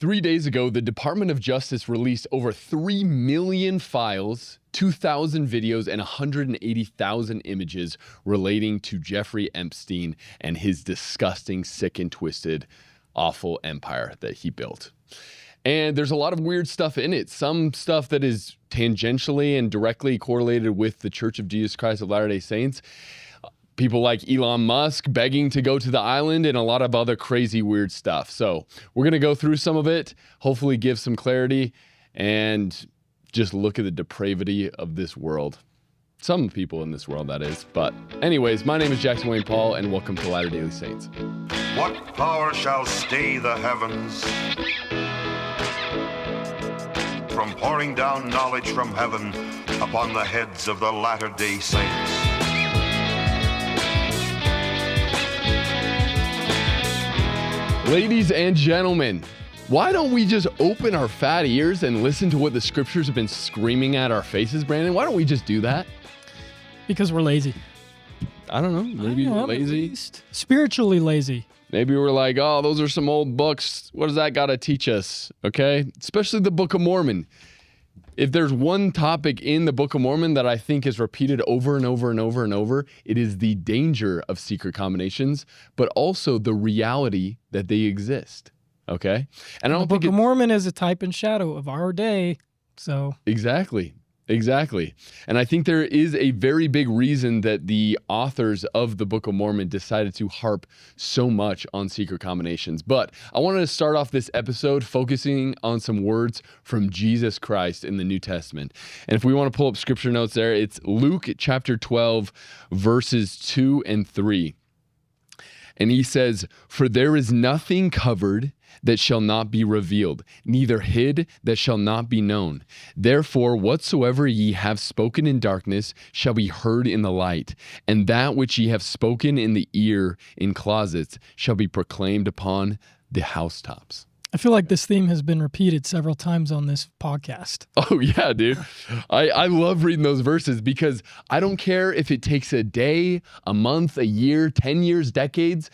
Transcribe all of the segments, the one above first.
3 days ago, the Department of Justice released over 3 million files, 2,000 videos, and 180,000 images relating to Jeffrey Epstein and his disgusting, sick and twisted, awful empire that he built. And there's a lot of weird stuff in it. Some stuff that is tangentially and directly correlated with the Church of Jesus Christ of Latter-day Saints. People like Elon Musk begging to go to the island and a lot of other crazy, weird stuff. So we're going to go through some of it, hopefully give some clarity, and just look at the depravity of this world. Some people in this world, that is. But anyways, my name is Jackson Wayne Paul, and welcome to Latter-day Saints. What power shall stay the heavens from pouring down knowledge from heaven upon the heads of the Latter-day Saints? Ladies and gentlemen, why don't we just open our fat ears and listen to what the scriptures have been screaming at our faces, Brandon? Why don't we just do that? Because we're lazy. I don't know. Maybe we're lazy. Spiritually lazy. Maybe we're like, oh, those are some old books. What does that got to teach us? Okay? Especially the Book of Mormon. If there's one topic in the Book of Mormon that I think is repeated over and over and over and over, it is the danger of secret combinations, but also the reality that they exist. Okay? And I don't think the Book of Mormon is a type and shadow of our day. So Exactly. And I think there is a very big reason that the authors of the Book of Mormon decided to harp so much on secret combinations. But I wanted to start off this episode focusing on some words from Jesus Christ in the New Testament. And if we want to pull up scripture notes there, it's Luke chapter 12, verses 2 and 3. And he says, "For there is nothing covered that shall not be revealed, neither hid that shall not be known. Therefore, whatsoever ye have spoken in darkness shall be heard in the light, and that which ye have spoken in the ear in closets shall be proclaimed upon the housetops." I feel like this theme has been repeated several times on this podcast. Oh, yeah, dude. I love reading those verses because I don't care if it takes a day, a month, a year, 10 years, decades.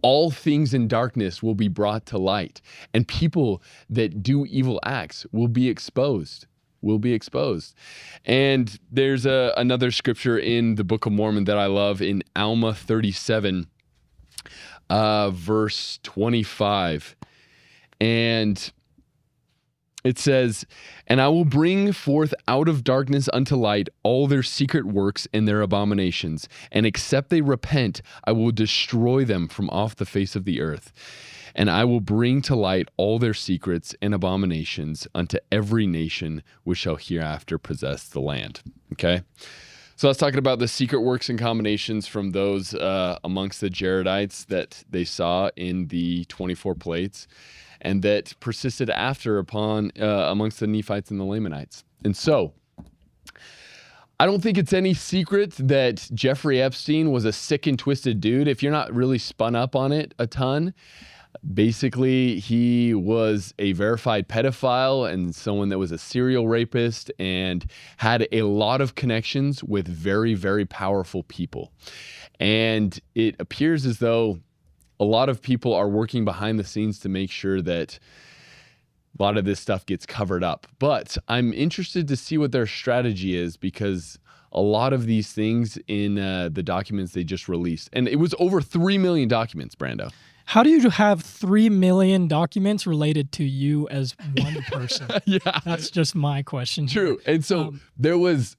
All things in darkness will be brought to light, and people that do evil acts will be exposed. And there's another scripture in the Book of Mormon that I love in Alma 37, verse 25. And it says, "And I will bring forth out of darkness unto light all their secret works and their abominations. And except they repent, I will destroy them from off the face of the earth. And I will bring to light all their secrets and abominations unto every nation which shall hereafter possess the land." Okay? So I was talking about the secret works and combinations from those amongst the Jaredites that they saw in the 24 plates, and that persisted after upon amongst the Nephites and the Lamanites. And so, I don't think it's any secret that Jeffrey Epstein was a sick and twisted dude. If you're not really spun up on it a ton, basically he was a verified pedophile and someone that was a serial rapist and had a lot of connections with very, very powerful people. And it appears as though a lot of people are working behind the scenes to make sure that a lot of this stuff gets covered up. But I'm interested to see what their strategy is, because a lot of these things in the documents they just released, and it was over 3 million documents, Brando. How do you have 3 million documents related to you as one person? Yeah. That's just my question. True. And so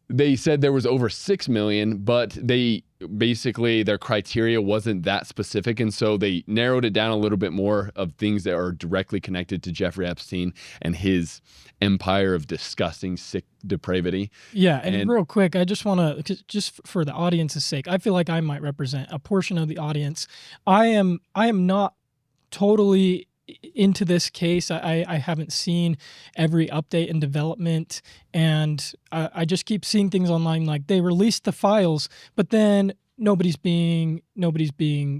they said there was over 6 million, but their criteria wasn't that specific. And so they narrowed it down a little bit more of things that are directly connected to Jeffrey Epstein and his empire of disgusting, sick depravity. Yeah. And real quick, I just want to, just for the audience's sake, I feel like I might represent a portion of the audience. I am not totally into this case. I haven't seen every update and development, and I just keep seeing things online like they released the files, but then nobody's being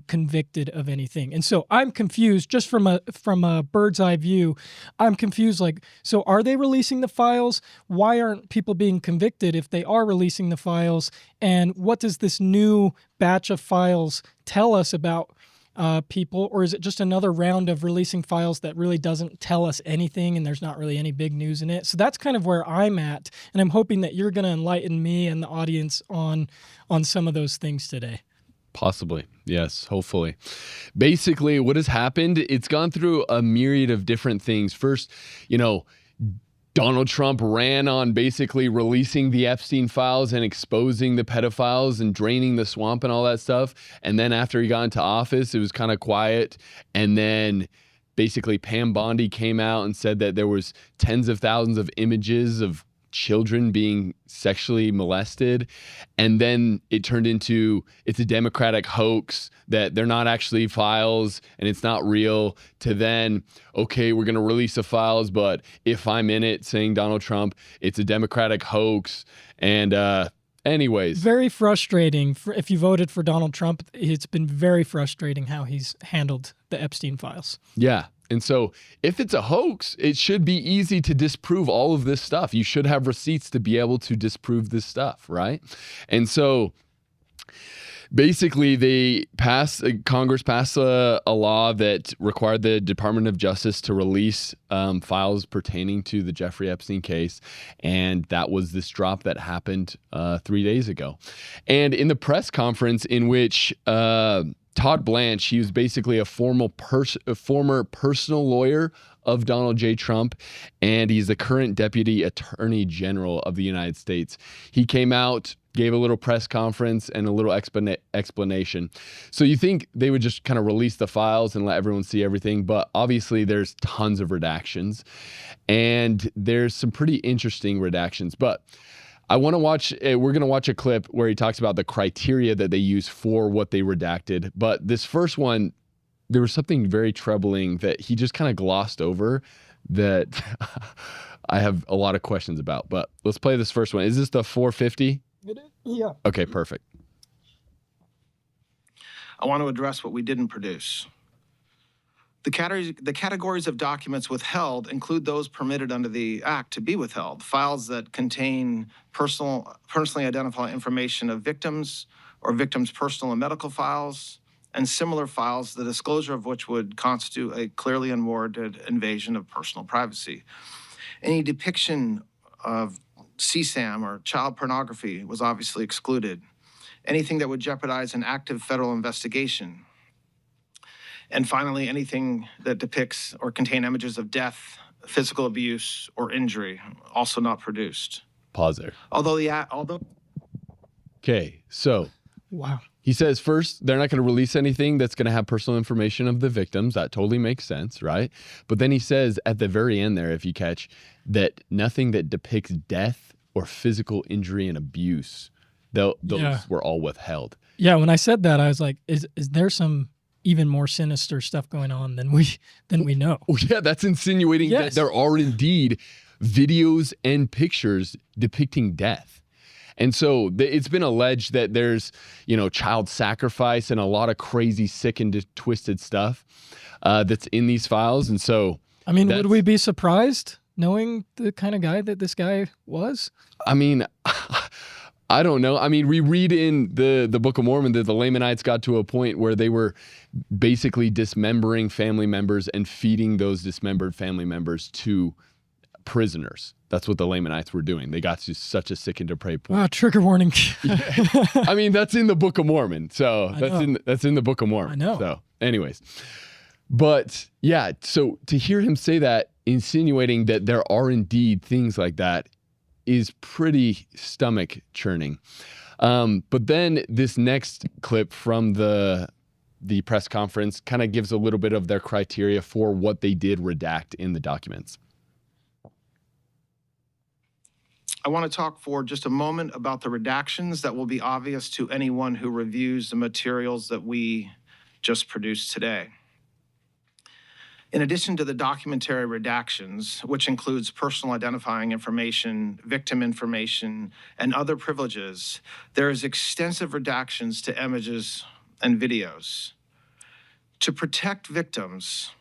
convicted of anything. And so I'm confused just from a bird's eye view. I'm confused, like, so are they releasing the files? Why aren't people being convicted if they are releasing the files? And what does this new batch of files tell us about people, or is it just another round of releasing files that really doesn't tell us anything and there's not really any big news in it? So that's kind of where I'm at, and I'm hoping that you're going to enlighten me and the audience on some of those things today. Possibly. Yes, hopefully. Basically, what has happened, it's gone through a myriad of different things. First, Donald Trump ran on basically releasing the Epstein files and exposing the pedophiles and draining the swamp and all that stuff. And then after he got into office, it was kind of quiet. And then basically Pam Bondi came out and said that there was tens of thousands of images of children being sexually molested. And then it turned into, it's a Democratic hoax, that they're not actually files and it's not real, to then, okay, we're going to release the files, but if I'm in it saying Donald Trump, it's a Democratic hoax. And anyways. Very frustrating. If you voted for Donald Trump, it's been very frustrating how he's handled the Epstein files. Yeah. And so if it's a hoax, it should be easy to disprove all of this stuff. You should have receipts to be able to disprove this stuff, right? And so basically Congress passed a law that required the Department of Justice to release files pertaining to the Jeffrey Epstein case. And that was this drop that happened 3 days ago. And in the press conference in which Todd Blanche, he was basically a former personal lawyer of Donald J. Trump, and he's the current Deputy Attorney General of the United States. He came out, gave a little press conference and a little explanation. So you think they would just kind of release the files and let everyone see everything, but obviously there's tons of redactions, and there's some pretty interesting redactions. But we're going to watch a clip where he talks about the criteria that they use for what they redacted. But this first one, there was something very troubling that he just kind of glossed over that I have a lot of questions about. But let's play this first one. Is this the 450? It is? Yeah. Okay, perfect. I want to address what we didn't produce. The categories of documents withheld include those permitted under the Act to be withheld. Files that contain personally identifiable information of victims or victims' personal and medical files, and similar files, the disclosure of which would constitute a clearly unwarranted invasion of personal privacy. Any depiction of CSAM or child pornography was obviously excluded. Anything that would jeopardize an active federal investigation. And finally, anything that depicts or contain images of death, physical abuse, or injury, also not produced. Pause there. Okay, so Wow. he says first, they're not going to release anything that's going to have personal information of the victims. That totally makes sense, right? But then he says at the very end there, if you catch, that nothing that depicts death or physical injury and abuse, those were all withheld. Yeah, when I said that, I was like, is there some even more sinister stuff going on than we know? Oh, yeah, that's insinuating that there are indeed videos and pictures depicting death. And so it's been alleged that there's, child sacrifice and a lot of crazy, sick and twisted stuff that's in these files. And so, I mean, would we be surprised knowing the kind of guy that this guy was? I mean, I don't know. I mean, we read in the Book of Mormon that the Lamanites got to a point where they were basically dismembering family members and feeding those dismembered family members to prisoners. That's what the Lamanites were doing. They got to such a sick and depraved point. Wow, trigger warning. I mean, that's in the Book of Mormon. So that's in the Book of Mormon. I know. So anyways, but yeah, so to hear him say that, insinuating that there are indeed things like that, is pretty stomach churning. But then this next clip from the press conference kind of gives a little bit of their criteria for what they did redact in the documents. I want to talk for just a moment about the redactions that will be obvious to anyone who reviews the materials that we just produced today. In addition to the documentary redactions, which includes personal identifying information, victim information, and other privileges, there is extensive redactions to images and videos. To protect victims,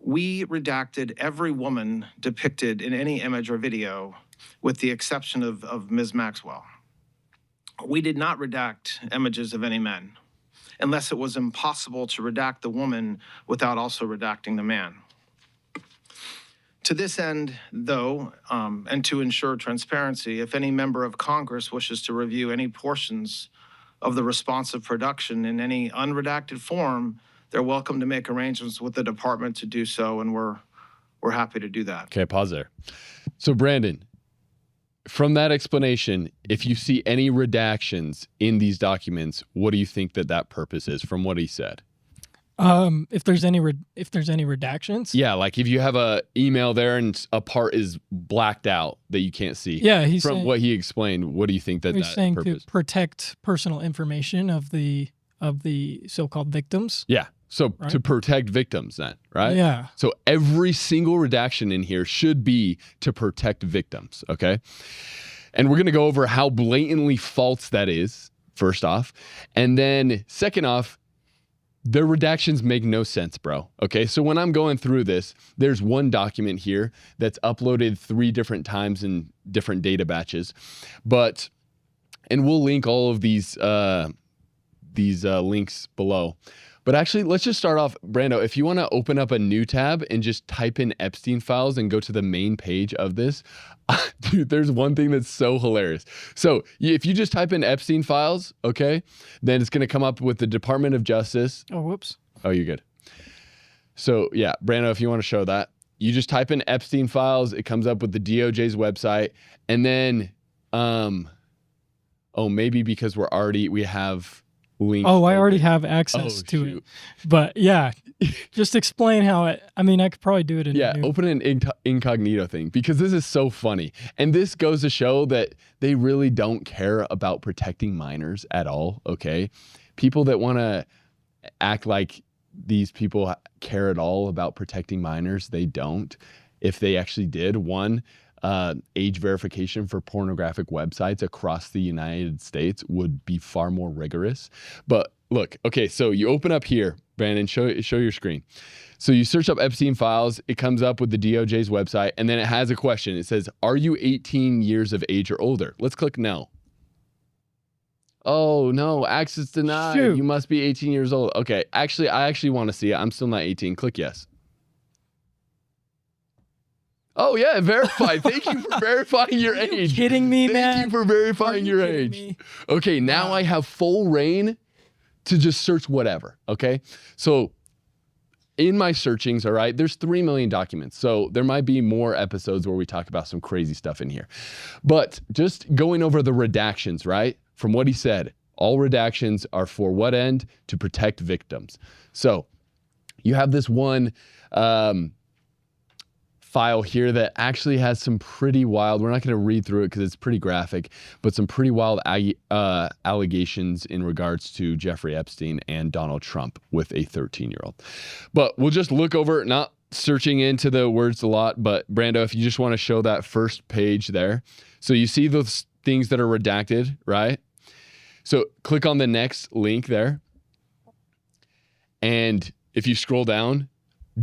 we redacted every woman depicted in any image or video, with the exception of Ms. Maxwell. We did not redact images of any men. unless it was impossible to redact the woman without also redacting the man. To this end, though, and to ensure transparency, if any member of Congress wishes to review any portions of the responsive production in any unredacted form, they're welcome to make arrangements with the department to do so, and we're happy to do that. Okay, pause there. So, Brandon, from that explanation, if you see any redactions in these documents, what do you think that purpose is from what he said? If there's any redactions, yeah, like if you have a email there and a part is blacked out that you can't see. Yeah, he's from saying, what he explained. What do you think he's saying purpose? To protect personal information of the so-called victims. Yeah, so right? To protect victims, then, right? Yeah. So every single redaction in here should be to protect victims. Okay, and we're gonna go over how blatantly false that is. First off, and then second off, their redactions make no sense, bro. Okay, so when I'm going through this, there's one document here that's uploaded 3 different times in different data batches, and we'll link all of these links below. But actually, let's just start off, Brando, if you want to open up a new tab and just type in Epstein files and go to the main page of this, dude, there's one thing that's so hilarious. So if you just type in Epstein files, okay, then it's going to come up with the Department of Justice. Oh, whoops. Oh, you're good. So yeah, Brando, if you want to show that, you just type in Epstein files, it comes up with the DOJ's website, and then, maybe because we have links. Oh, I already have access to it. But yeah, just explain how I could probably do it in open an incognito thing, because this is so funny. And this goes to show that they really don't care about protecting minors at all, okay? People that want to act like these people care at all about protecting minors, they don't. If they actually did, age verification for pornographic websites across the United States would be far more rigorous. But look, okay, so you open up here, Brandon, show your screen. So you search up Epstein files, it comes up with the DOJ's website, and then it has a question. It says, are you 18 years of age or older? Let's click no. Oh, no, access denied. Shoot. You must be 18 years old. Okay, I actually want to see it. I'm still not 18. Click yes. Oh, yeah, verified. Thank you for verifying your age. Are you kidding me, man? Thank you for verifying your age. Me? Okay, now I have full reign to just search whatever, okay? So in my searchings, all right, there's 3 million documents. So there might be more episodes where we talk about some crazy stuff in here. But just going over the redactions, right? From what he said, all redactions are for what end? To protect victims. So you have this one file here that actually has some pretty wild, we're not going to read through it because it's pretty graphic, but some pretty wild allegations in regards to Jeffrey Epstein and Donald Trump with a 13-year-old. But we'll just look over, not searching into the words a lot, but Brando, if you just want to show that first page there. So you see those things that are redacted, right? So click on the next link there. And if you scroll down,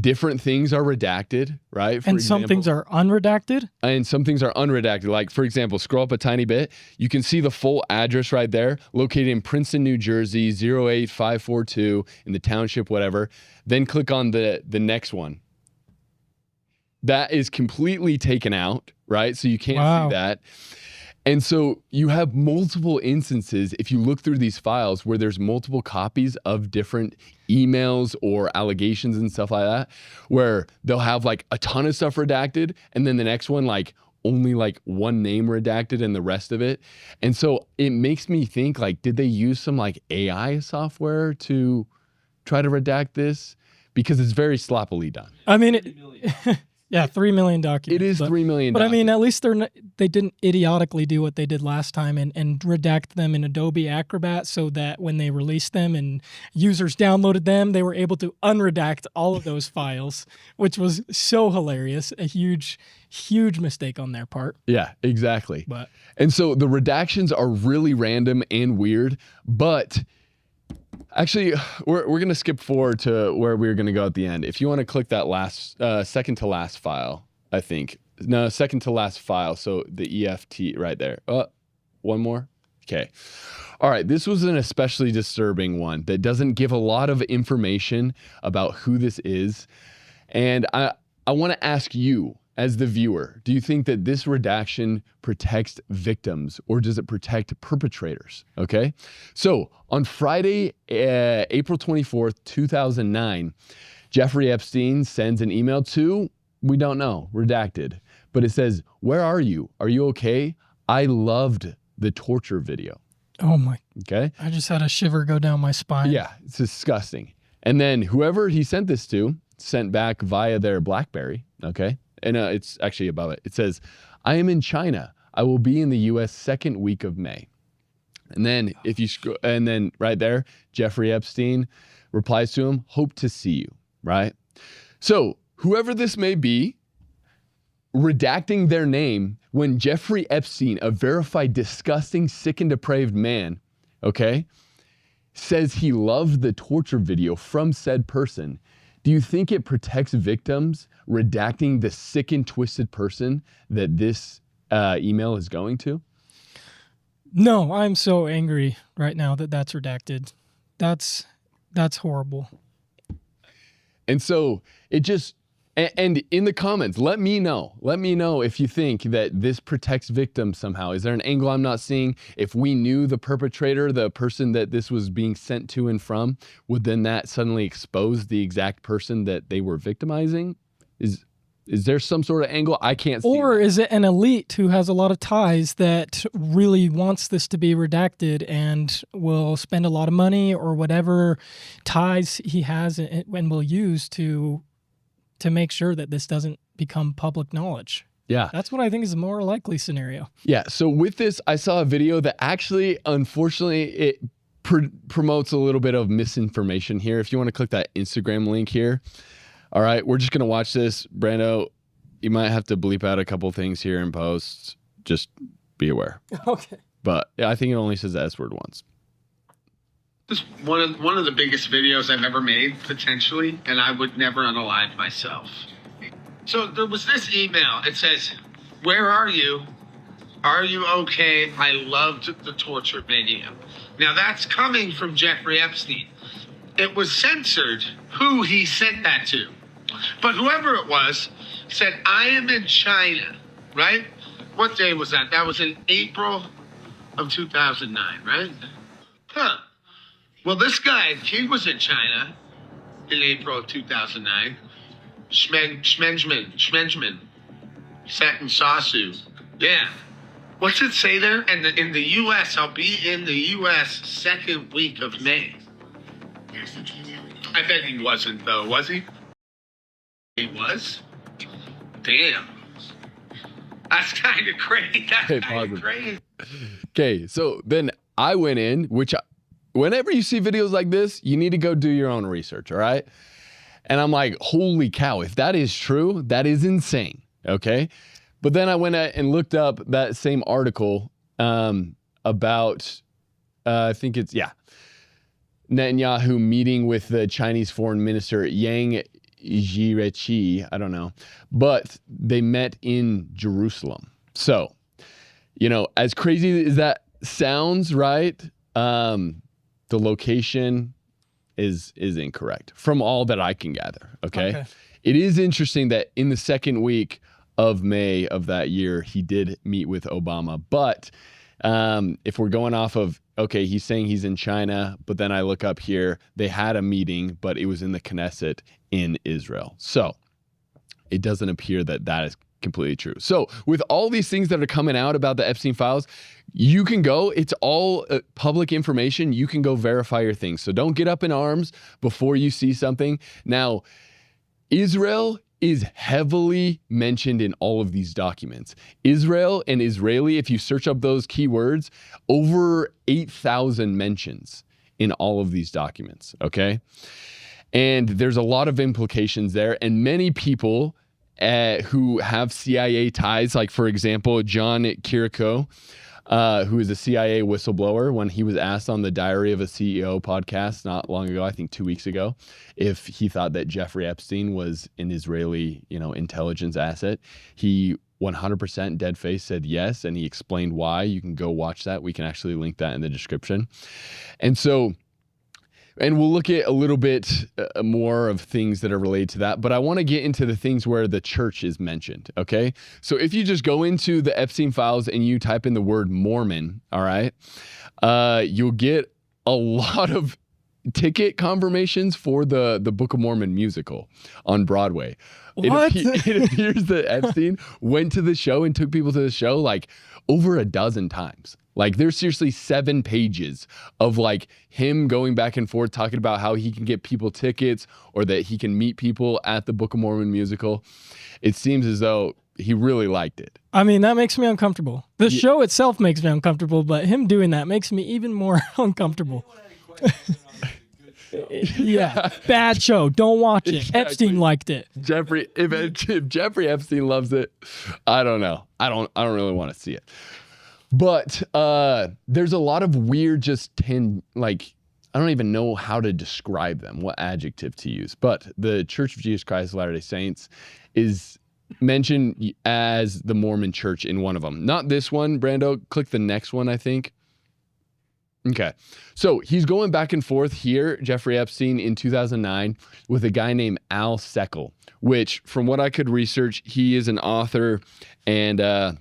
different things are redacted, right? And some things are unredacted? And some things are unredacted. Like, for example, scroll up a tiny bit. You can see the full address right there, located in Princeton, New Jersey, 08542 in the township, whatever. Then click on the next one. That is completely taken out, right? So you can't see that. And so you have multiple instances, if you look through these files, where there's multiple copies of different emails or allegations and stuff like that, where they'll have like a ton of stuff redacted, and then the next one, like only like one name redacted and the rest of it. And so it makes me think, like, did they use some like AI software to try to redact this? Because it's very sloppily done. I mean, yeah, 3 million documents. It is 3 million But documents. I mean, at least they didn't idiotically do what they did last time and redact them in Adobe Acrobat so that when they released them and users downloaded them, they were able to unredact all of those files, which was so hilarious. A huge, huge mistake on their part. Yeah, exactly. And so the redactions are really random and weird, but actually, we're going to skip forward to where we were going to go at the end. If you want to click that last, second to last file, I think. No, second to last file. So the EFT right there. One more. Okay. All right. This was an especially disturbing one that doesn't give a lot of information about who this is. And I want to ask you, as the viewer, do you think that this redaction protects victims or does it protect perpetrators? Okay. So on Friday, April 24th, 2009, Jeffrey Epstein sends an email to, we don't know, redacted, but it says, "Where are you? Are you okay? I loved the torture video." Oh my. Okay. I just had a shiver go down my spine. Yeah, it's disgusting. And then whoever he sent this to sent back via their BlackBerry. Okay. And it's actually above it. It says, "I am in China. I will be in the U.S. second week of May." And then if you scroll, and then right there, Jeffrey Epstein replies to him, "Hope to see you." Right. So whoever this may be, redacting their name when Jeffrey Epstein, a verified disgusting, sick and depraved man, okay, says he loved the torture video from said person. Do you think it protects victims redacting the sick and twisted person that this email is going to? No, I'm so angry right now that that's redacted. That's horrible. And so it just, and in the comments, let me know if you think that this protects victims somehow. Is there an angle I'm not seeing? If we knew the perpetrator, the person that this was being sent to and from, would then that suddenly expose the exact person that they were victimizing? Is there some sort of angle? I can't see. Or that. is it an elite who has a lot of ties that really wants this to be redacted and will spend a lot of money or whatever ties he has and will use to make sure that this doesn't become public knowledge? Yeah. That's what I think is a more likely scenario. Yeah. So with this, I saw a video that actually, unfortunately, it promotes a little bit of misinformation here. If you want to click that Instagram link here. All right, we're just going to watch this. Brando, you might have to bleep out a couple things here in post. Just be aware. Okay. But I think it only says the S word once. This is one of the biggest videos I've ever made, potentially, and I would never unalive myself. So there was this email. It says, "Where are you? Are you okay? I loved the torture video." Now that's coming from Jeffrey Epstein. It was censored who he sent that to. But whoever it was said, "I am in China," right? What day was that? That was in April of 2009, right? Huh. Well, this guy, he was in China in April of 2009. Schmenjman. Sat in Sasu. Yeah. What's it say there? And in the U.S., I'll be in the U.S. second week of May. I bet he wasn't, though, was he? He was? Damn. That's kind of crazy. That's kind of crazy. Okay, so then I went in, which whenever you see videos like this, you need to go do your own research, all right? And I'm like, holy cow, if that is true, that is insane, okay? But then I went and looked up that same article about, I think it's, Netanyahu meeting with the Chinese foreign minister Yang Jiechi, I don't know, but they met in Jerusalem. So, as crazy as that sounds, right? The location is incorrect from all that I can gather. Okay. It is interesting that in the second week of May of that year, he did meet with Obama, but if we're going off of, okay, he's saying he's in China, but then I look up here, they had a meeting, but it was in the Knesset in Israel. So it doesn't appear that that is completely true. So with all these things that are coming out about the Epstein files, you can go, it's all public information. You can go verify your things. So don't get up in arms before you see something. Now, Israel is heavily mentioned in all of these documents. Israel and Israeli, if you search up those keywords, over 8,000 mentions in all of these documents, okay? And there's a lot of implications there, and many people who have CIA ties, like for example, John KIRIAKOU, who is a CIA whistleblower, when he was asked on the Diary of a CEO podcast not long ago, I think 2 weeks ago, if he thought that Jeffrey Epstein was an Israeli, intelligence asset, he 100% dead face said yes, and he explained why. You can go watch that. We can actually link that in the description. And so, and we'll look at a little bit more of things that are related to that, but I want to get into the things where the church is mentioned, okay? So if you just go into the Epstein files and you type in the word Mormon, all right, you'll get a lot of ticket confirmations for the Book of Mormon musical on Broadway. What? It appears that Epstein went to the show and took people to the show like over a dozen times. Like there's seriously 7 pages of like him going back and forth talking about how he can get people tickets or that he can meet people at the Book of Mormon musical. It seems as though he really liked it. I mean, that makes me uncomfortable. The show itself makes me uncomfortable, but him doing that makes me even more uncomfortable. Yeah, bad show. Don't watch it. Exactly. Epstein liked it. If Jeffrey Epstein loves it, I don't know. I don't really want to see it. But there's a lot of weird like I don't even know how to describe them, what adjective to use. But the Church of Jesus Christ of Latter-day Saints is mentioned as the Mormon church in one of them. Not this one, Brando. Click the next one, I think. Okay. So he's going back and forth here, Jeffrey Epstein, in 2009 with a guy named Al Seckel, which from what I could research, he is an author and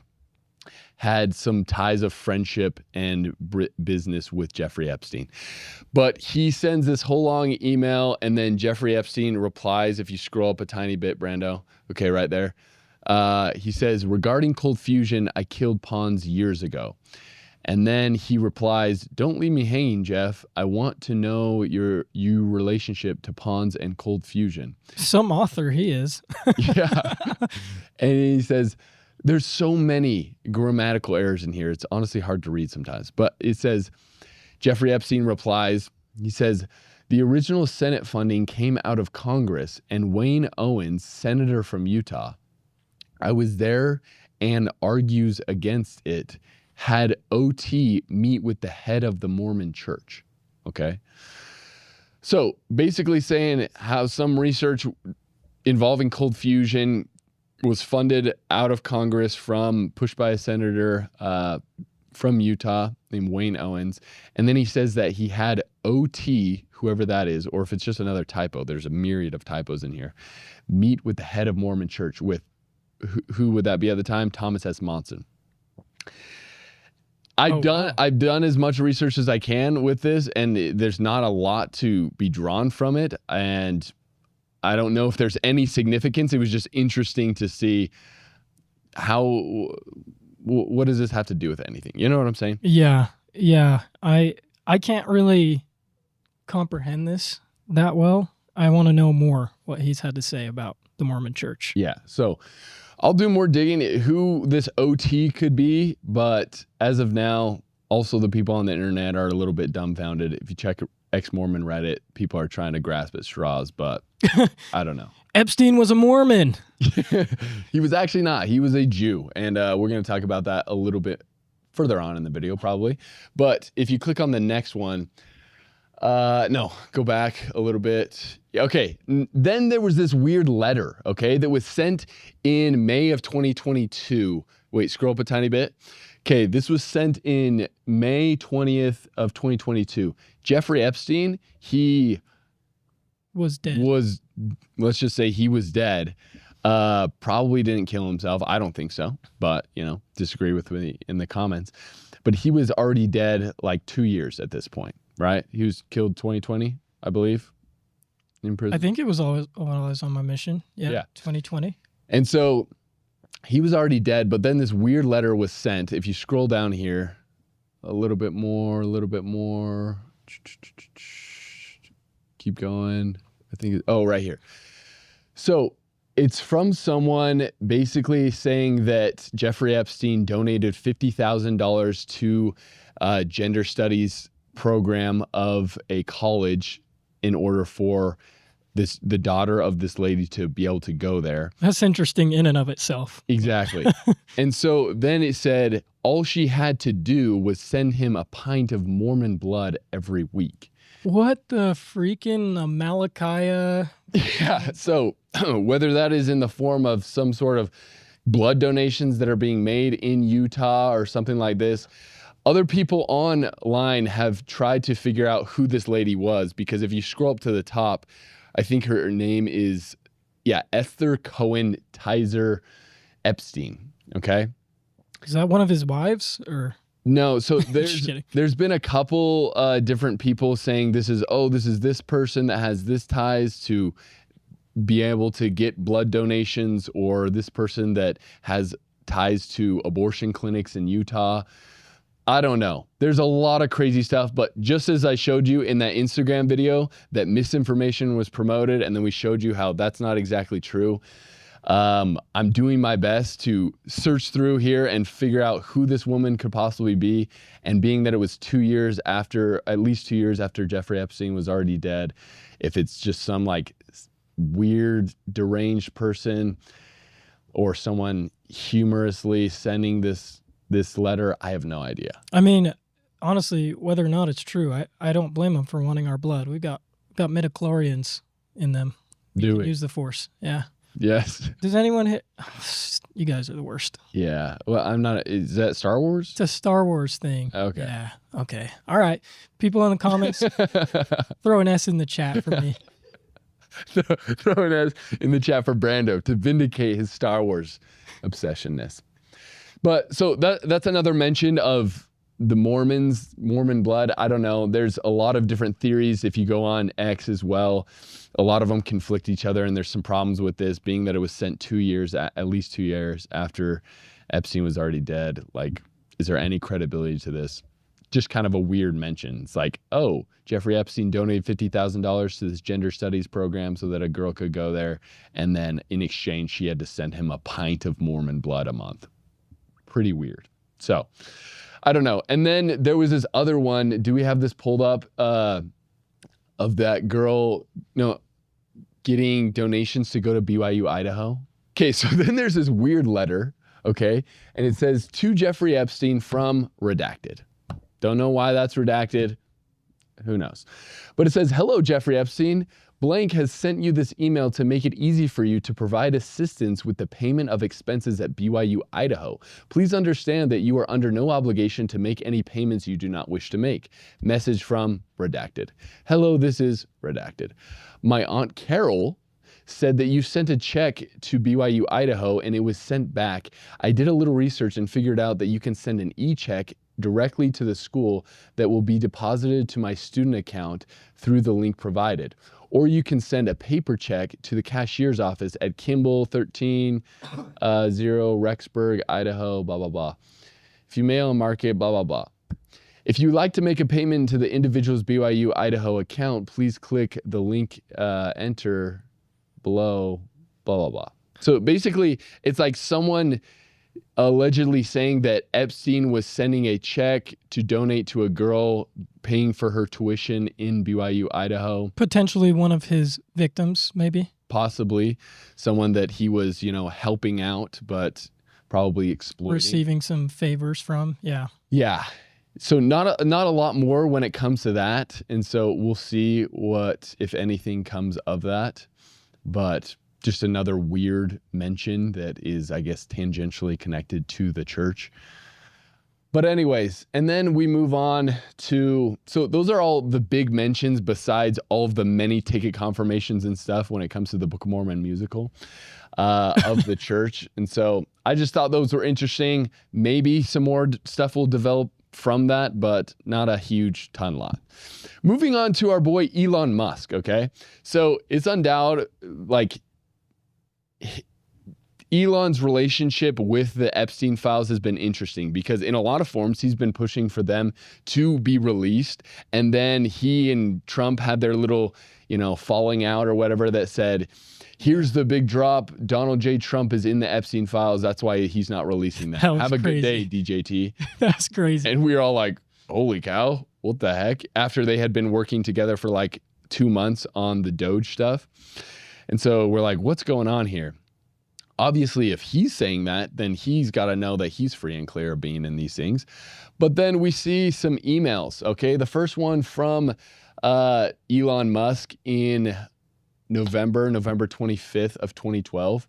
had some ties of friendship and business with Jeffrey Epstein. But he sends this whole long email and then Jeffrey Epstein replies, if you scroll up a tiny bit, Brando, okay, right there. He says, regarding cold fusion, I killed pawns years ago. And then he replies, don't leave me hanging, Jeff. I want to know your relationship to pawns and cold fusion. Some author he is. Yeah. And he says, there's so many grammatical errors in here. It's honestly hard to read sometimes. But it says, Jeffrey Epstein replies, he says, the original Senate funding came out of Congress and Wayne Owens, senator from Utah. I was there and argues against it. Had OT meet with the head of the Mormon church. Okay. So basically saying how some research involving cold fusion was funded out of Congress pushed by a senator from Utah named Wayne Owens. And then he says that he had OT, whoever that is, or if it's just another typo, there's a myriad of typos in here, meet with the head of Mormon church with, who would that be at the time? Thomas S. Monson. I've done as much research as I can with this, and there's not a lot to be drawn from it. And I don't know if there's any significance. It was just interesting to see what does this have to do with anything? You know what I'm saying? Yeah. I can't really comprehend this that well. I want to know more what he's had to say about the Mormon church. Yeah. So I'll do more digging at who this OT could be, but as of now, also the people on the internet are a little bit dumbfounded. If you check ex-Mormon Reddit, people are trying to grasp at straws, but I don't know. Epstein was a Mormon. He was actually not. He was a Jew, and we're going to talk about that a little bit further on in the video probably. But if you click on the next one, no, go back a little bit. Okay, then there was this weird letter, okay, that was sent in May of 2022. Wait, scroll up a tiny bit. Okay, this was sent in May 20th of 2022. Jeffrey Epstein, he was dead. Let's just say he was dead. Probably didn't kill himself. I don't think so, but, disagree with me in the comments. But he was already dead like 2 years at this point, right? He was killed 2020, I believe. In prison. I think it was always when I was on my mission. Yeah. 2020. And so he was already dead, but then this weird letter was sent. If you scroll down here a little bit more, keep going. I think, right here. So it's from someone basically saying that Jeffrey Epstein donated $50,000 to a gender studies program of a college in order for the daughter of this lady to be able to go there. That's interesting in and of itself. Exactly. And so then it said all she had to do was send him a pint of Mormon blood every week. What the freaking Malachi? Yeah. So whether that is in the form of some sort of blood donations that are being made in Utah or something like this. Other people online have tried to figure out who this lady was, because if you scroll up to the top, I think her name is, Esther Cohen Tizer Epstein. Okay. Is that one of his wives or? No. So Just kidding. there's been a couple different people saying this is this person that has this ties to be able to get blood donations, or this person that has ties to abortion clinics in Utah. I don't know. There's a lot of crazy stuff, but just as I showed you in that Instagram video that misinformation was promoted, and then we showed you how that's not exactly true, I'm doing my best to search through here and figure out who this woman could possibly be. And being that it was at least 2 years after Jeffrey Epstein was already dead, if it's just some like weird, deranged person or someone humorously sending this letter, I have no idea. I mean, honestly, whether or not it's true, I don't blame them for wanting our blood. We've got midichlorians in them. Use the Force. Yeah. Yes. Does anyone hit? You guys are the worst. Yeah. Well, I'm not. Is that Star Wars? It's a Star Wars thing. Okay. Yeah. Okay. All right. People in the comments, throw an S in the chat for me. Throw an S in the chat for Brando to vindicate his Star Wars obsessionness. But so that's another mention of the Mormon blood. I don't know. There's a lot of different theories. If you go on X as well, a lot of them conflict each other, and there's some problems with this, being that it was sent at least 2 years after Epstein was already dead. Like, is there any credibility to this? Just kind of a weird mention. It's like, oh, Jeffrey Epstein donated $50,000 to this gender studies program so that a girl could go there, and then in exchange, she had to send him a pint of Mormon blood a month. Pretty weird. So, I don't know. And then there was this other one. Do we have this pulled up? Of that girl, getting donations to go to BYU, Idaho. Okay, so then there's this weird letter, okay? And it says, to Jeffrey Epstein from Redacted. Don't know why that's redacted. Who knows? But it says, hello, Jeffrey Epstein. Blank has sent you this email to make it easy for you to provide assistance with the payment of expenses at BYU, Idaho. Please understand that you are under no obligation to make any payments you do not wish to make. Message from Redacted. Hello, this is Redacted. My Aunt Carol said that you sent a check to BYU, Idaho, and it was sent back. I did a little research and figured out that you can send an e-check directly to the school that will be deposited to my student account through the link provided. Or you can send a paper check to the cashier's office at Kimball 13 Rexburg, Idaho, blah, blah, blah. If you mail and mark it, blah, blah, blah. If you'd like to make a payment to the individual's BYU Idaho account, please click the link, enter below, blah, blah, blah. So basically, it's like someone allegedly saying that Epstein was sending a check to donate to a girl paying for her tuition in BYU, Idaho. Potentially one of his victims, maybe. Possibly someone that he was, helping out, but probably exploiting. Receiving some favors from, yeah. Yeah. So not a lot more when it comes to that. And so we'll see what, if anything, comes of that. But just another weird mention that is, I guess, tangentially connected to the church. But anyways, and then we move on to, so those are all the big mentions besides all of the many ticket confirmations and stuff when it comes to the Book of Mormon musical of the church. And so I just thought those were interesting. Maybe some more stuff will develop from that, but not a huge lot. Moving on to our boy Elon Musk, okay? So it's undoubted, like, Elon's relationship with the Epstein files has been interesting because in a lot of forms, he's been pushing for them to be released. And then he and Trump had their little, falling out or whatever that said, here's the big drop. Donald J. Trump is in the Epstein files. That's why he's not releasing that. Have a good day, DJT. That's crazy. And we were all like, holy cow, what the heck? After they had been working together for like 2 months on the Doge stuff. And so we're like, what's going on here? Obviously, if he's saying that, then he's got to know that he's free and clear of being in these things. But then we see some emails, okay? The first one from Elon Musk in November 25th of 2012.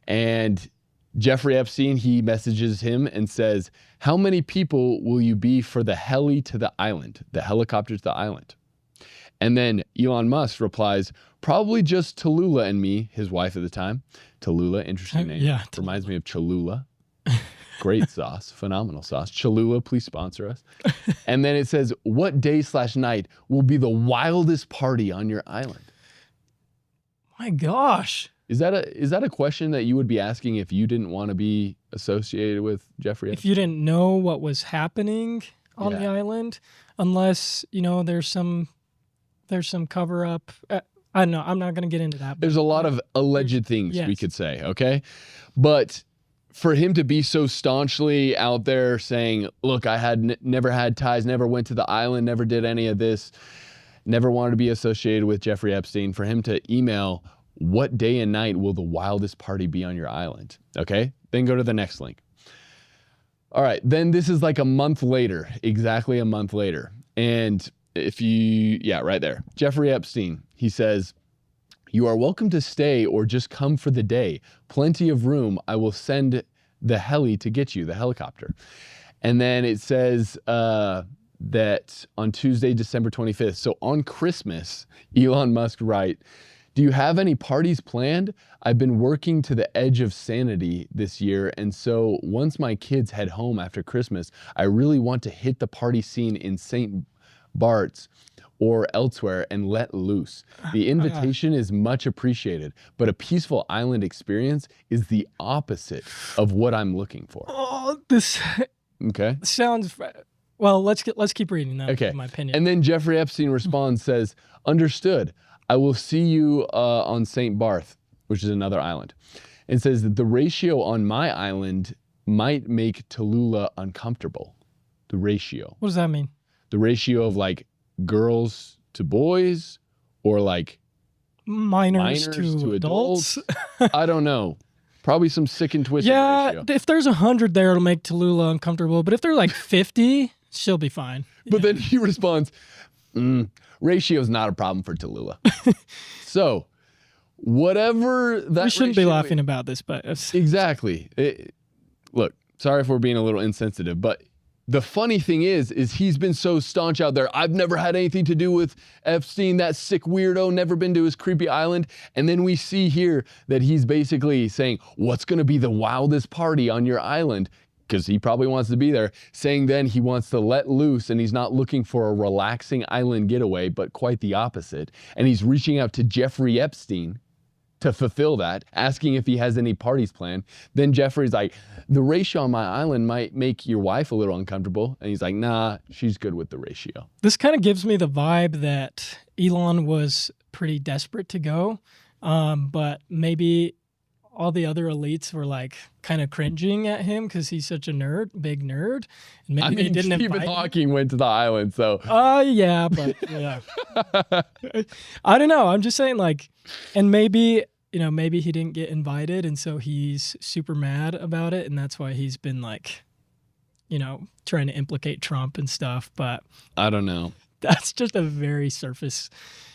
And Jeffrey Epstein, he messages him and says, how many people will you be for the heli to the island, the helicopter to the island? And then Elon Musk replies, probably just Tallulah and me, his wife at the time. Tallulah, interesting name. Yeah. Reminds me of Cholula. Great sauce, phenomenal sauce. Cholula, please sponsor us. And then it says, what day/night will be the wildest party on your island? My gosh. Is that a question that you would be asking if you didn't want to be associated with Jeffrey Epstein? If you didn't know what was happening on the island, unless, there's some cover up. I don't know. I'm not going to get into that. There's a lot of alleged things we could say, okay? But for him to be so staunchly out there saying, look, I had never had ties, never went to the island, never did any of this, never wanted to be associated with Jeffrey Epstein, for him to email, what day and night will the wildest party be on your island? Okay, then go to the next link. All right, then this is like a month later, exactly a month later. And right there. Jeffrey Epstein, he says, you are welcome to stay or just come for the day. Plenty of room. I will send the heli to get you, the helicopter. And then it says that on Tuesday, December 25th, so on Christmas, Elon Musk writes, do you have any parties planned? I've been working to the edge of sanity this year, and so once my kids head home after Christmas, I really want to hit the party scene in St. Bart's or elsewhere and let loose. The invitation is much appreciated, but a peaceful island experience is the opposite of what I'm looking for. Oh, this sounds... Well, let's keep reading that, in my opinion. And then Jeffrey Epstein responds, says, understood. I will see you on St. Barth, which is another island. It says that the ratio on my island might make Tallulah uncomfortable. The ratio. What does that mean? The ratio of like girls to boys or like minors to adults. I don't know. Probably some sick and twisted ratio. If there's 100 there, it'll make Tallulah uncomfortable. But if they're like 50, she'll be fine. But then he responds, ratio is not a problem for Tallulah. So whatever that we shouldn't be laughing about this, but exactly. Look, sorry if we're being a little insensitive, but the funny thing is he's been so staunch out there. I've never had anything to do with Epstein, that sick weirdo, never been to his creepy island. And then we see here that he's basically saying, what's going to be the wildest party on your island? Because he probably wants to be there, saying then he wants to let loose and he's not looking for a relaxing island getaway, but quite the opposite. And he's reaching out to Jeffrey Epstein to fulfill that, asking if he has any parties planned. Then Jeffrey's like, the ratio on my island might make your wife a little uncomfortable. And he's like, nah, she's good with the ratio. This kind of gives me the vibe that Elon was pretty desperate to go, but maybe all the other elites were like kind of cringing at him because he's such a nerd, big nerd. And maybe they didn't Stephen Hawking went to the island, so. Yeah, but yeah. I don't know. I'm just saying like, and maybe, maybe he didn't get invited and so he's super mad about it. And that's why he's been like, trying to implicate Trump and stuff. But I don't know. That's just a very surface.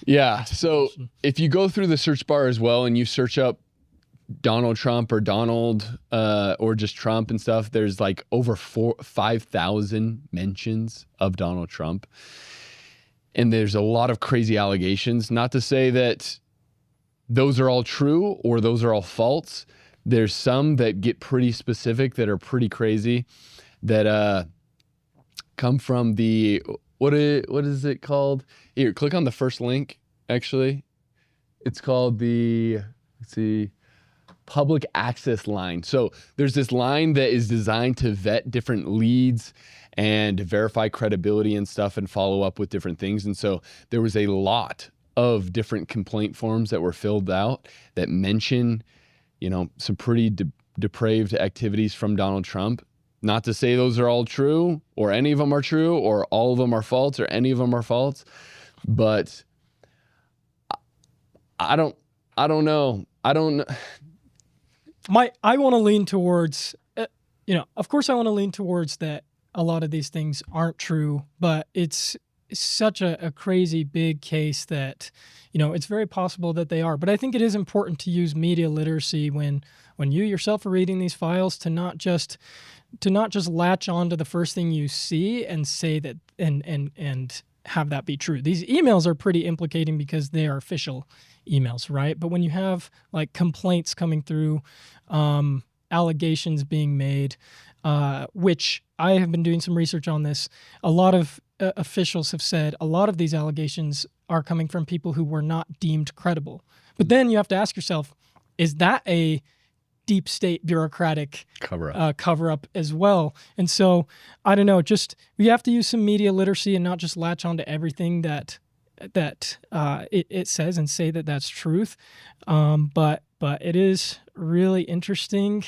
Yeah. So if you go through the search bar as well and you search up Donald Trump or Donald or just Trump and stuff, there's like over 5,000 mentions of Donald Trump. And there's a lot of crazy allegations. Not to say that those are all true or those are all false. There's some that get pretty specific that are pretty crazy that come from the, what is it called? Here, click on the first link, actually. It's called the, let's see, public access line. So there's this line that is designed to vet different leads and verify credibility and stuff and follow up with different things. And so there was a lot of different complaint forms that were filled out that mention, some pretty depraved activities from Donald Trump. Not to say those are all true or any of them are true or all of them are false or any of them are false, but I don't know. I want to lean towards, of course I want to lean towards that a lot of these things aren't true, but it's such a crazy big case that, it's very possible that they are. But I think it is important to use media literacy when you yourself are reading these files to not just latch on to the first thing you see and say that and have that be true. These emails are pretty implicating because they are official emails, right? But when you have like complaints coming through, allegations being made, which I have been doing some research on this, a lot of officials have said a lot of these allegations are coming from people who were not deemed credible. But then you have to ask yourself, is that a deep state bureaucratic cover up as well? And so I don't know, just we have to use some media literacy and not just latch on to everything that it says and say that that's truth. But it is really interesting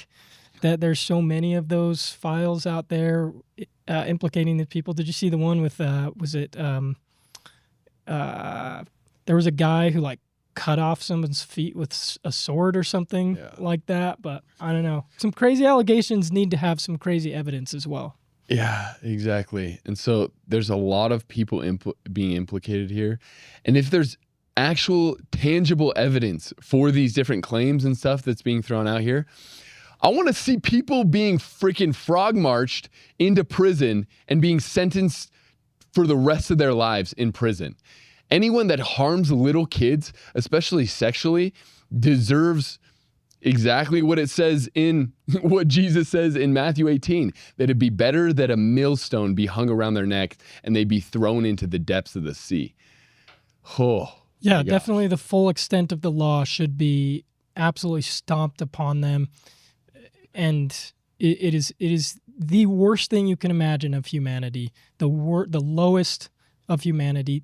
that there's so many of those files out there implicating the people. Did you see the one with there was a guy who like cut off someone's feet with a sword or something like that? But I don't know. Some crazy allegations need to have some crazy evidence as well. Yeah, exactly. And so there's a lot of people being implicated here. And if there's actual tangible evidence for these different claims and stuff that's being thrown out here, I want to see people being freaking frog marched into prison and being sentenced for the rest of their lives in prison. Anyone that harms little kids, especially sexually, deserves exactly what it says in what Jesus says in Matthew 18, that it'd be better that a millstone be hung around their neck and they be thrown into the depths of the sea. Oh, yeah, definitely the full extent of the law should be absolutely stomped upon them. And it is the worst thing you can imagine of humanity, the lowest of humanity,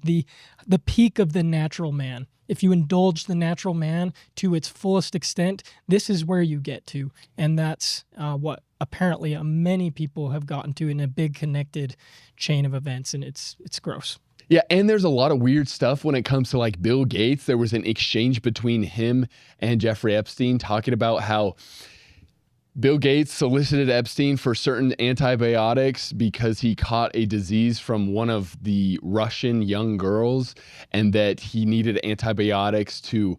the peak of the natural man. If you indulge the natural man to its fullest extent, this is where you get to. And that's what apparently many people have gotten to in a big connected chain of events. And it's gross. Yeah, and there's a lot of weird stuff when it comes to like Bill Gates. There was an exchange between him and Jeffrey Epstein talking about how Bill Gates solicited Epstein for certain antibiotics because he caught a disease from one of the Russian young girls, and that he needed antibiotics to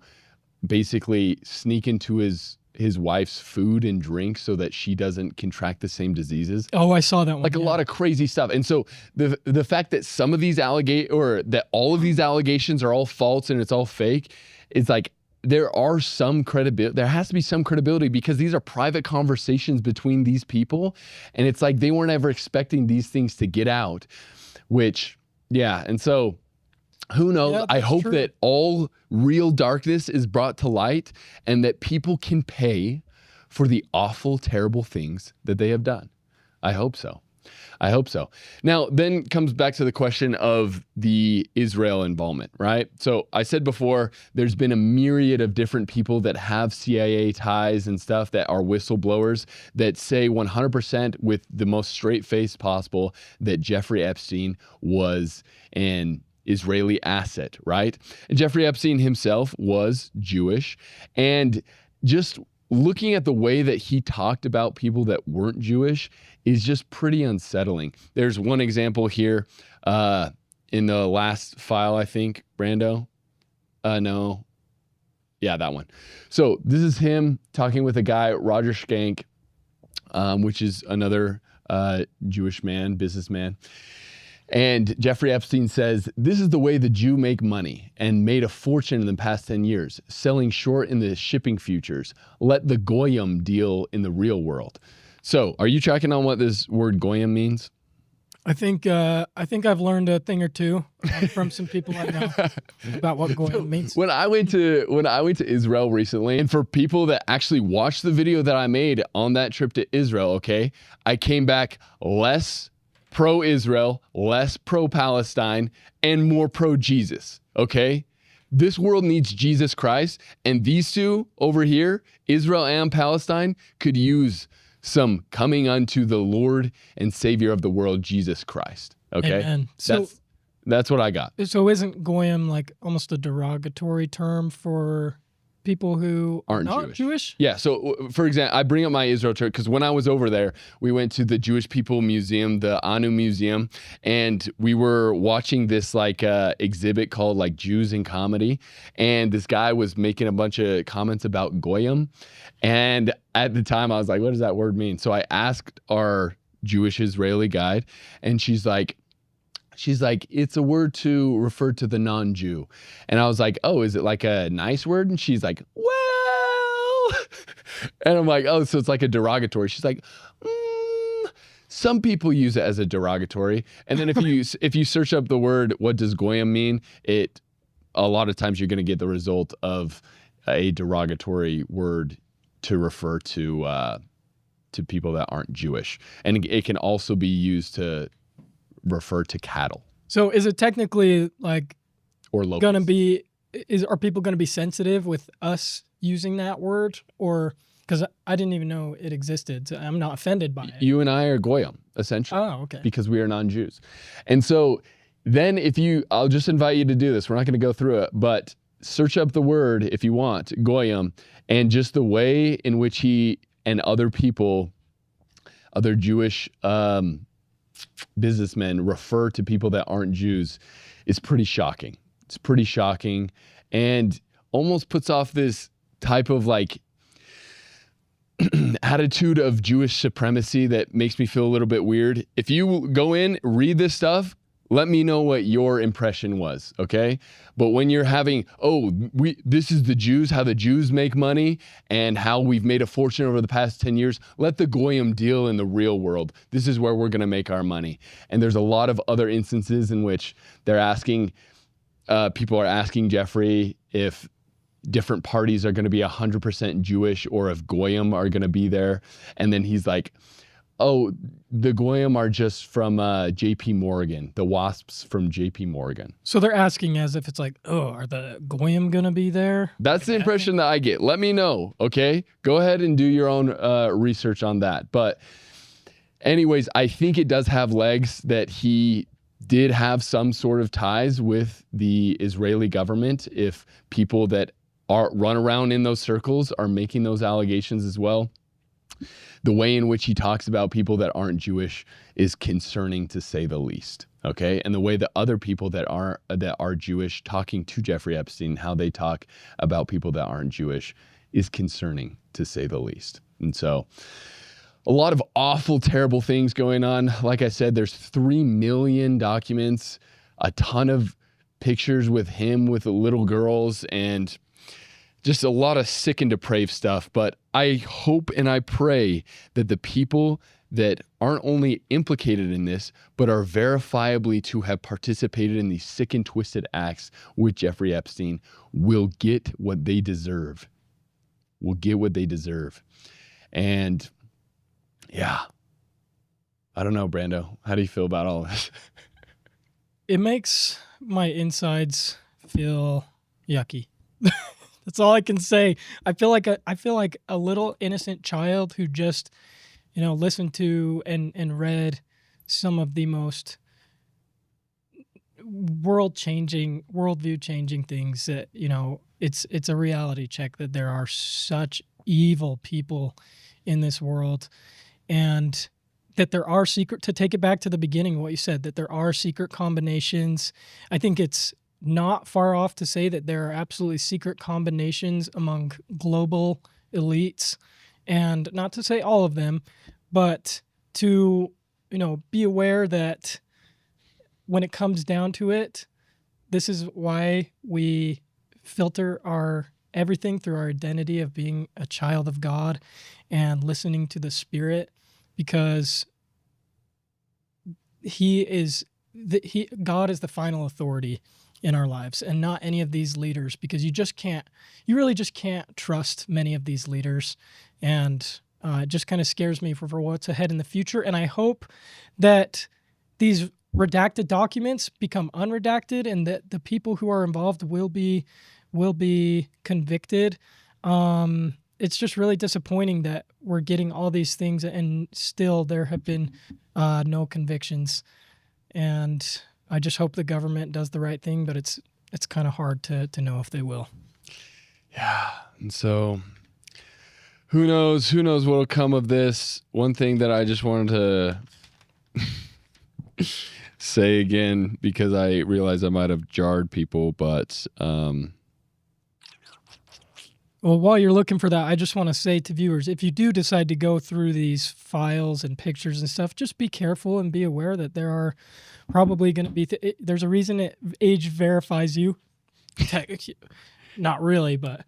basically sneak into his wife's food and drink so that she doesn't contract the same diseases. Oh, I saw that one. Like a lot of crazy stuff. And so the fact that some of these that all of these allegations are all false and it's all fake, it's like, there has to be some credibility because these are private conversations between these people. And it's like they weren't ever expecting these things to get out, and so who knows? Yeah, I hope true. that all real darkness is brought to light and that people can pay for the awful, terrible things that they have done. I hope so. Now, then comes back to the question of the Israel involvement, right? So I said before, there's been a myriad of different people that have CIA ties and stuff that are whistleblowers that say 100% with the most straight face possible that Jeffrey Epstein was an Israeli asset, right? And Jeffrey Epstein himself was Jewish, and just looking at the way that he talked about people that weren't Jewish is just pretty unsettling. There's one example here in the last file, I think, Brando. No. Yeah, that one. So this is him talking with a guy, Roger Schenck, which is another Jewish man, businessman. And Jeffrey Epstein says, this is the way the Jew make money and made a fortune in the past 10 years, selling short in the shipping futures. Let the GOYIM deal in the real world. So are you tracking on what this word GOYIM means? I think I've learned a thing or two from some people I know about what GOYIM means. When I went to Israel recently, and for people that actually watched the video that I made on that trip to Israel, okay, I came back less pro-Israel, less pro-Palestine, and more pro-Jesus, okay? This world needs Jesus Christ, and these two over here, Israel and Palestine, could use some coming unto the Lord and Savior of the world, Jesus Christ, okay? Amen. So that's what I got. So isn't GOYIM like almost a derogatory term for people who aren't not Jewish? Yeah. So, for example, I bring up my Israel trip because when I was over there, we went to the Jewish People Museum, the Anu Museum, and we were watching this like exhibit called like Jews in Comedy. And this guy was making a bunch of comments about Goyim. And at the time, I was like, what does that word mean? So I asked our Jewish Israeli guide, and she's like, it's a word to refer to the non-Jew. And I was like, oh, is it like a nice word? And she's like, well, and I'm like, oh, so it's like a derogatory. She's like, some people use it as a derogatory. And then if you search up the word, what does Goyim mean? A lot of times you're going to get the result of a derogatory word to refer to people that aren't Jewish. And it can also be used to refer to cattle. So is it technically like or locals? Gonna be are people gonna be sensitive with us using that word? Or because I didn't even know it existed, so I'm not offended by it. You and I are Goyim, essentially. Oh, okay. Because we are non-Jews. And so then I'll just invite you to do this. We're not going to go through it, but search up the word if you want, Goyim, and just the way in which he and other people, other Jewish businessmen refer to people that aren't Jews is pretty shocking. It's pretty shocking and almost puts off this type of like attitude of Jewish supremacy that makes me feel a little bit weird. If you go in, read this stuff, let me know what your impression was, okay? But when you're having, this is the Jews, how the Jews make money and how we've made a fortune over the past 10 years, let the Goyim deal in the real world. This is where we're going to make our money. And there's a lot of other instances in which they're asking, people are asking Jeffrey if different parties are going to be 100% Jewish or if Goyim are going to be there. And then he's like, oh, the Goyim are just from JP Morgan, the WASPs from JP Morgan. So they're asking as if it's like, oh, are the Goyim going to be there? That's the impression that I get. Let me know, okay? Go ahead and do your own research on that. But anyways, I think it does have legs that he did have some sort of ties with the Israeli government if people that run around in those circles are making those allegations as well. The way in which he talks about people that aren't Jewish is concerning, to say the least. Okay, and the way that other people that are Jewish talking to Jeffrey Epstein, how they talk about people that aren't Jewish, is concerning, to say the least. And so, a lot of awful, terrible things going on. Like I said, there's 3 million documents, a ton of pictures with him with little girls, and just a lot of sick and depraved stuff. But I hope and I pray that the people that aren't only implicated in this, but are verifiably to have participated in these sick and twisted acts with Jeffrey Epstein will get what they deserve. Will get what they deserve. And yeah, I don't know, Brando. How do you feel about all this? It makes my insides feel yucky. That's all I can say. I feel like a little innocent child who just, listened to and read some of the most worldview changing things that, it's a reality check that there are such evil people in this world, and that there are to take it back to the beginning, what you said, that there are secret combinations. I think it's not far off to say that there are absolutely secret combinations among global elites, and not to say all of them, but to, be aware that when it comes down to it, this is why we filter our everything through our identity of being a child of God and listening to the Spirit, because God is the final authority in our lives, and not any of these leaders, because you really just can't trust many of these leaders. And it just kind of scares me for what's ahead in the future. And I hope that these redacted documents become unredacted and that the people who are involved will be convicted. It's just really disappointing that we're getting all these things and still there have been no convictions. And I just hope the government does the right thing, but it's kind of hard to know if they will. Yeah, And so who knows what'll come of this. One thing that I just wanted to say again, because I realize I might have jarred people, but well, while you're looking for that, I just want to say to viewers, if you do decide to go through these files and pictures and stuff, just be careful and be aware that there are probably going to be, there's a reason it age verifies you. Not really, but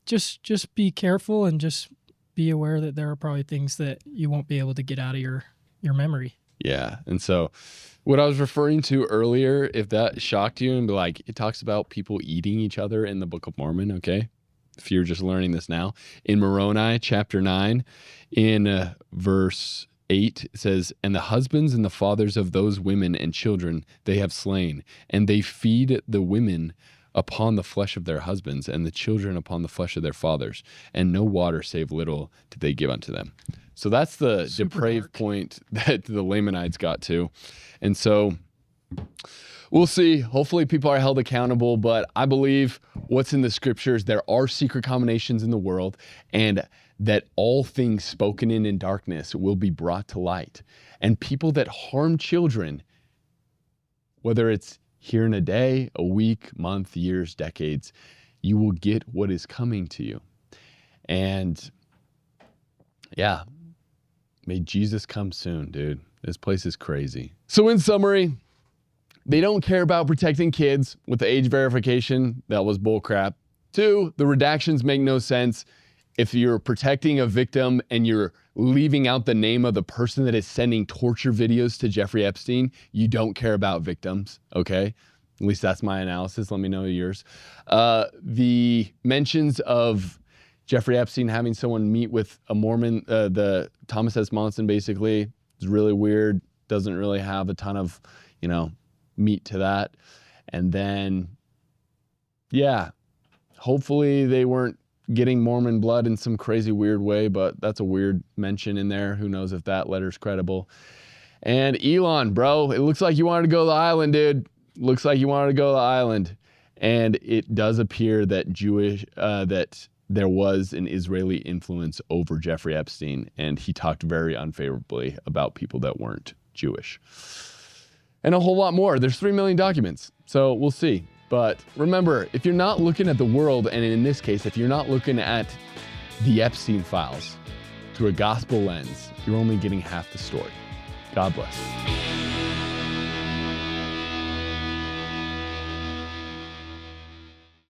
just be careful and just be aware that there are probably things that you won't be able to get out of your memory. Yeah. And so what I was referring to earlier, if that shocked you and like, it talks about people eating each other in the Book of Mormon. Okay. If you're just learning this now, in Moroni chapter 9, in verse 8, it says, "And the husbands and the fathers of those women and children they have slain, and they feed the women upon the flesh of their husbands, and the children upon the flesh of their fathers, and no water save little did they give unto them." So that's the depraved point that the Lamanites got to. And so we'll see. Hopefully people are held accountable, but I believe what's in the scriptures, there are secret combinations in the world, and that all things spoken in darkness will be brought to light. And people that harm children, whether it's here in a day, a week, month, years, decades, you will get what is coming to you. And yeah, may Jesus come soon, dude. This place is crazy. So in summary, they don't care about protecting kids with the age verification. That was bullcrap. 2, the redactions make no sense. If you're protecting a victim and you're leaving out the name of the person that is sending torture videos to Jeffrey Epstein, you don't care about victims, okay? At least that's my analysis. Let me know yours. The mentions of Jeffrey Epstein having someone meet with a Mormon, the Thomas S. Monson basically, is really weird. Doesn't really have a ton of, meat to that. And then, yeah, hopefully they weren't getting Mormon blood in some crazy weird way, but that's a weird mention in there. Who knows if that letter's credible. And Elon, bro, it looks like you wanted to go to the island, dude. Looks like you wanted to go to the island. And it does appear that that there was an Israeli influence over Jeffrey Epstein, and he talked very unfavorably about people that weren't Jewish. And a whole lot more. There's 3 million documents, so we'll see. But remember, if you're not looking at the world, and in this case, if you're not looking at the Epstein files through a gospel lens, you're only getting half the story. God bless.